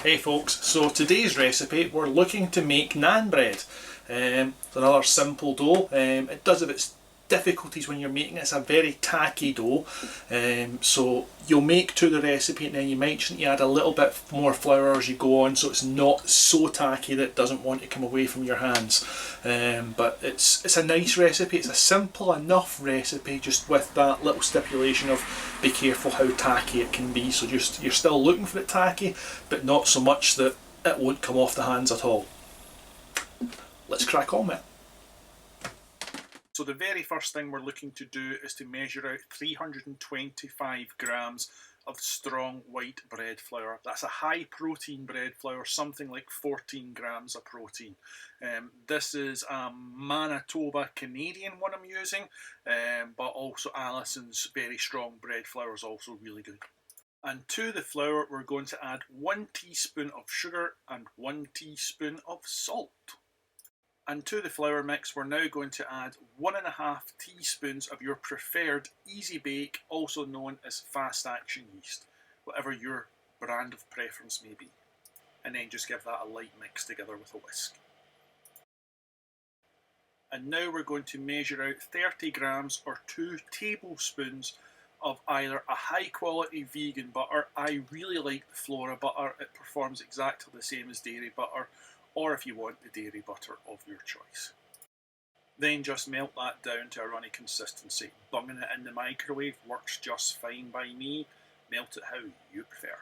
Hey folks, so today's recipe we're looking to make naan bread. It's another simple dough. It does have its difficulties when you're making it. It's a very tacky dough, so you'll make to the recipe and then you might just need to add a little bit more flour as you go on so it's not so tacky that it doesn't want to come away from your hands. But it's a nice recipe. It's a simple enough recipe, just with that little stipulation of be careful how tacky it can be. So just you're still looking for it tacky, but not so much that it won't come off the hands at all. Let's crack on with it. So the very first thing we're looking to do is to measure out 325 grams of strong white bread flour. That's a high protein bread flour, something like 14 grams of protein. This is a Manitoba Canadian one I'm using, but also Alison's very strong bread flour is also really good. And to the flour we're going to add 1 teaspoon of sugar and 1 teaspoon of salt. And to the flour mix, we're now going to add 1.5 teaspoons of your preferred Easy Bake, also known as fast action yeast, whatever your brand of preference may be. And then just give that a light mix together with a whisk. And now we're going to measure out 30 grams or 2 tablespoons of either a high quality vegan butter. I really like the Flora butter. It performs exactly the same as dairy butter, or if you want the dairy butter of your choice. Then just melt that down to a runny consistency. Bunging it in the microwave works just fine by me. Melt it how you prefer.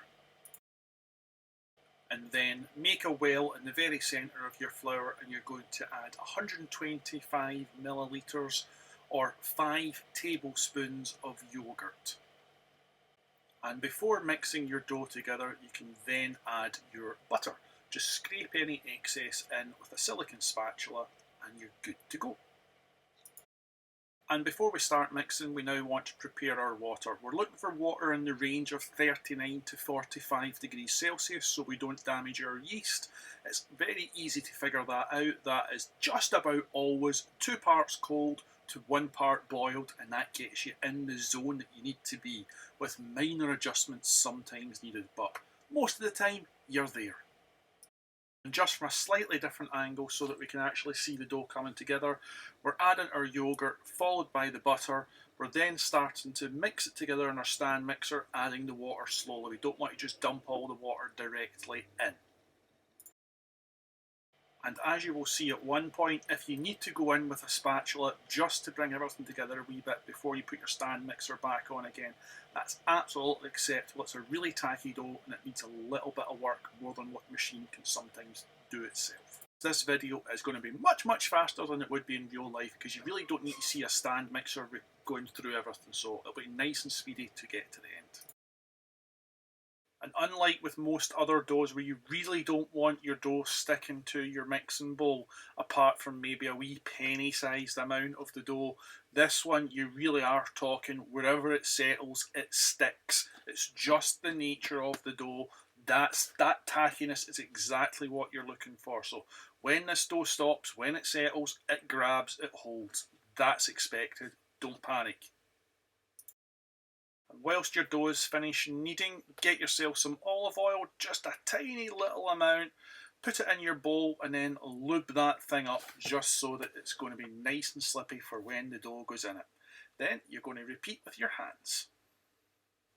And then make a well in the very centre of your flour, and you're going to add 125 millilitres or 5 tablespoons of yogurt. And before mixing your dough together, you can then add your butter. Just scrape any excess in with a silicone spatula and you're good to go. And before we start mixing, we now want to prepare our water. We're looking for water in the range of 39 to 45 degrees Celsius so we don't damage our yeast. It's very easy to figure that out. That is just about always 2 parts cold to 1 part boiled, and that gets you in the zone that you need to be, with minor adjustments sometimes needed, but most of the time you're there. And just from a slightly different angle so that we can actually see the dough coming together, we're adding our yogurt followed by the butter. We're then starting to mix it together in our stand mixer, adding the water slowly. We don't want to just dump all the water directly in. And as you will see at one point, if you need to go in with a spatula just to bring everything together a wee bit before you put your stand mixer back on again, that's absolutely acceptable. It's a really tacky dough and it needs a little bit of work more than what the machine can sometimes do itself. This video is going to be much faster than it would be in real life because you really don't need to see a stand mixer going through everything, so it'll be nice and speedy to get to the end. And unlike with most other doughs where you really don't want your dough sticking to your mixing bowl, apart from maybe a wee penny sized amount of the dough, this one you really are talking wherever it settles, it sticks. It's just the nature of the dough. That tackiness is exactly what you're looking for. So when this dough stops, when it settles, it grabs, it holds. That's expected. Don't panic. Whilst your dough is finished kneading, get yourself some olive oil, just a tiny little amount, put it in your bowl and then lube that thing up just so that it's going to be nice and slippy for when the dough goes in it. Then you're going to repeat with your hands.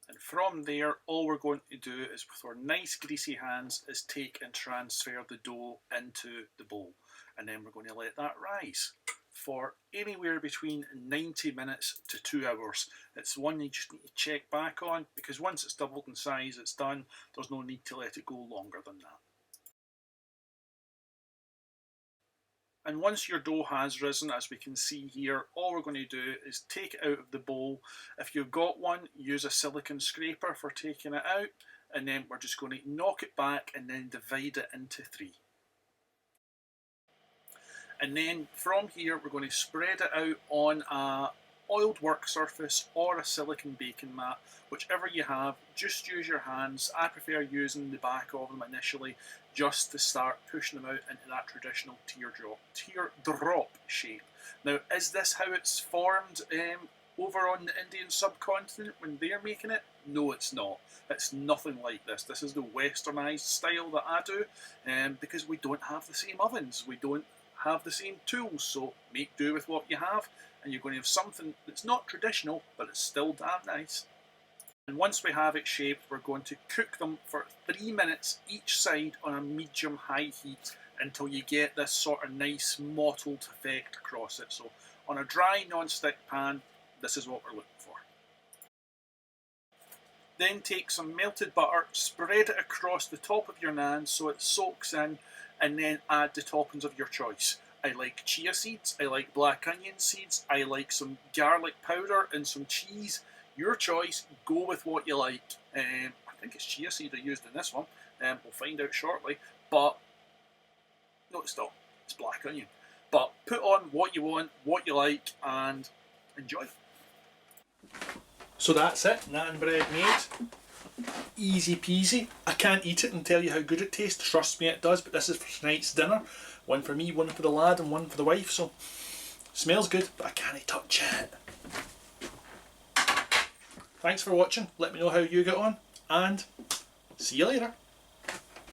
And from there, all we're going to do is with our nice greasy hands is take and transfer the dough into the bowl. And then we're going to let that rise for anywhere between 90 minutes to 2 hours. It's one you just need to check back on because once it's doubled in size, it's done. There's no need to let it go longer than that. And once your dough has risen, as we can see here, all we're going to do is take it out of the bowl. If you've got one, use a silicone scraper for taking it out, and then we're just going to knock it back and then divide it into 3. And then from here we're going to spread it out on a oiled work surface or a silicone baking mat, whichever you have. Just use your hands. I prefer using the back of them initially just to start pushing them out into that traditional teardrop shape. Now, is this how it's formed over on the Indian subcontinent when they're making it? No, it's not. It's nothing like this. This is the westernised style that I do, because we don't have the same ovens, we don't have the same tools, so make do with what you have, and you're going to have something that's not traditional, but it's still damn nice. And once we have it shaped, we're going to cook them for 3 minutes each side on a medium-high heat until you get this sort of nice mottled effect across it. So on a dry non-stick pan, this is what we're looking for. Then take some melted butter, spread it across the top of your naan so it soaks in, and then add the toppings of your choice. I like chia seeds, I like black onion seeds, I like some garlic powder and some cheese. Your choice, go with what you like. I think it's chia seed I used in this one, we'll find out shortly, but no, it's not, it's black onion. But put on what you want, what you like, and enjoy. So that's it, naan bread made. Easy peasy. I can't eat it and tell you how good it tastes, trust me it does, but this is for tonight's dinner. One for me, one for the lad and one for the wife, so smells good, but I can't touch it. Thanks for watching, let me know how you get on, and see you later.